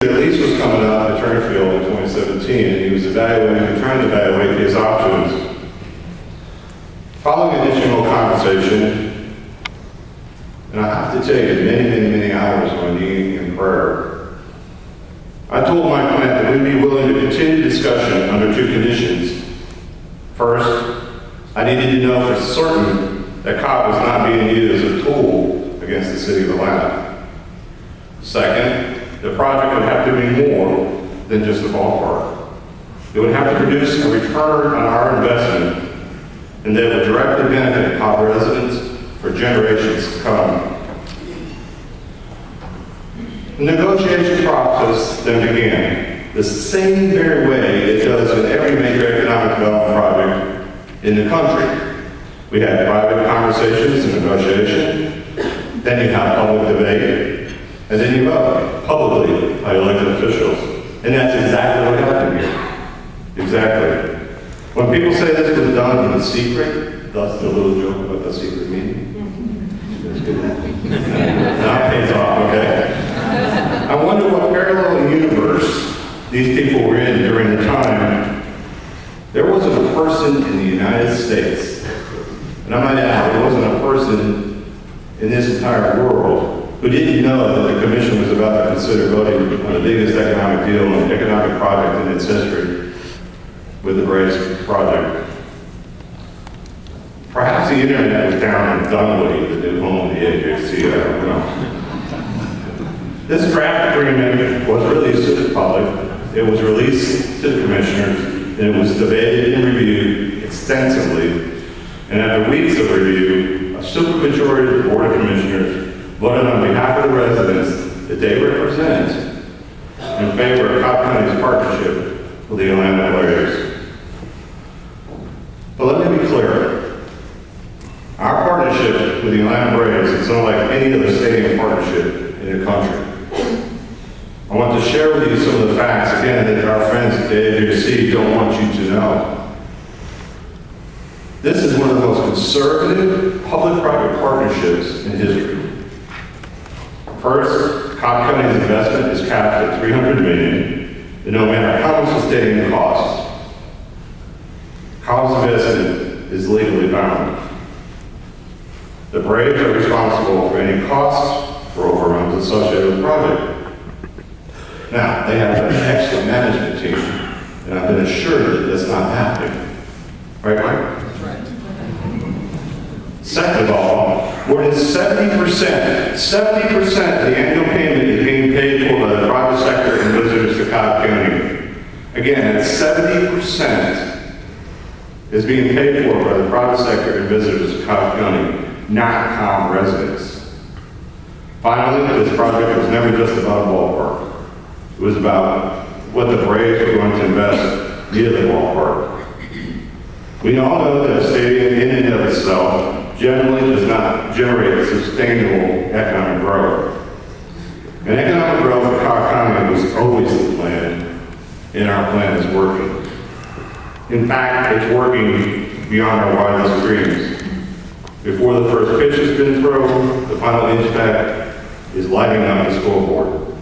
The lease was coming up at Turnfield in 2017, and he was trying to evaluate his options. Following additional conversation, and I have to tell you, many hours of kneeling in prayer, I told my client that we'd be willing to continue discussion under two conditions. First, I needed to know for certain that Cobb was not being used as a tool against the city of Atlanta. Second, the project would have to be more than just a ballpark. It would have to produce a return on our investment, and that would directly benefit Cobb residents for generations to come. The negotiation process then began, the same very way it does in every major economic development project in the country. We had private conversations and negotiation, then you have public debate, and then you vote publicly by elected officials. And that's exactly what happened here. Exactly. When people say this was done in secret, that's the little joke about the secret meeting. That's good. Now it pays off, okay? I wonder what parallel universe these people were in during the time. There wasn't a person in the United States, and I might add, there wasn't a person in this entire world who didn't know that the commission was about to consider voting on the biggest economic deal and economic project in its history with the Braves project. Perhaps the internet was down in Dunwoody, the new home of the AJC, I don't know. This draft agreement was released to the public, it was released to the commissioners, and it was debated and reviewed extensively. And after weeks of review, a supermajority of the Board of Commissioners voted on behalf of the residents that they represent in favor of Cobb County's partnership with the Atlanta Braves. But let me be clear. Our partnership with the Atlanta Braves is unlike any other stadium partnership in the country. I want to share with you some of the facts, again, that our friends at the AJC don't want you to know. This is one of the most conservative public-private partnerships in history. First, Cobb County's investment is capped at $300 million, and no matter how much the stadium costs, Cobb's investment is legally bound. The Braves are responsible for any costs or overruns associated with the project. Now, they have an excellent management team, and I've been assured that that's not happening. Right, Mike? That's right. Second of all, more than 70% of the annual payment is being paid for by the private sector and visitors to Cobb County. Again, that's 70% is being paid for by the private sector and visitors to Cobb County, not Cobb residents. Finally, this project was never just about a ballpark. It was about what the Braves were going to invest near the ballpark. We all know that a stadium in and of itself generally does not generate sustainable economic growth. And economic growth for Cobb County was always the plan, and our plan is working. In fact, it's working beyond our wildest dreams. Before the first pitch has been thrown, the final impact is lighting up the scoreboard.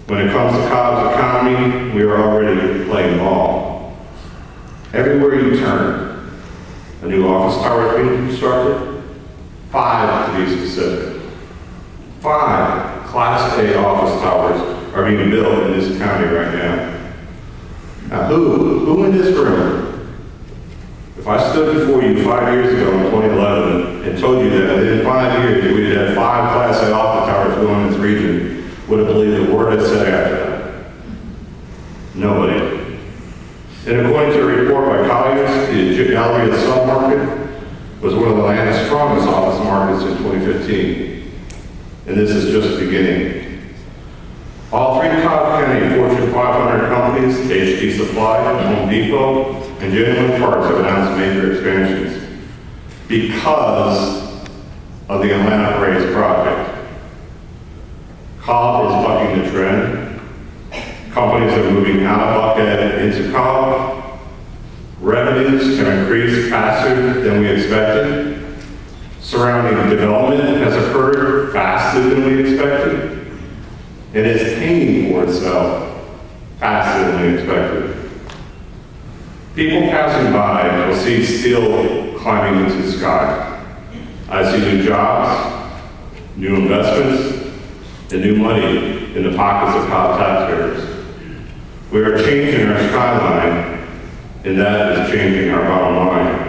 When it comes to Cobb's economy, we are already playing ball. Everywhere you turn, a new office tower is being constructed, 5 to be specific. 5 Class A office towers are being built in this county right now. Now who in this room, if I stood before you 5 years ago in 2011 and told you that within 5 years we'd have 5 Class A office towers going in this region, would have believed the word I said after that? Nobody. And according to a report by colleagues, the Galleria submarket was one of the land's strongest office markets in 2015. And this is just the beginning. All 3 Cobb County Fortune 500 companies, HD Supply, Home Depot, and Genuine Parts have announced major expansions because of the Atlanta Braves project. Cobb is bucking the trend. Companies are moving out of Buckhead into Cobb. Revenues have increased faster than we expected. Surrounding development has occurred faster than we expected. and it's paying for itself faster than we expected. People passing by will see steel climbing into the sky. I see new jobs, new investments, and new money in the pockets of Cobb taxpayers. We are changing our skyline, and that is changing our bottom line.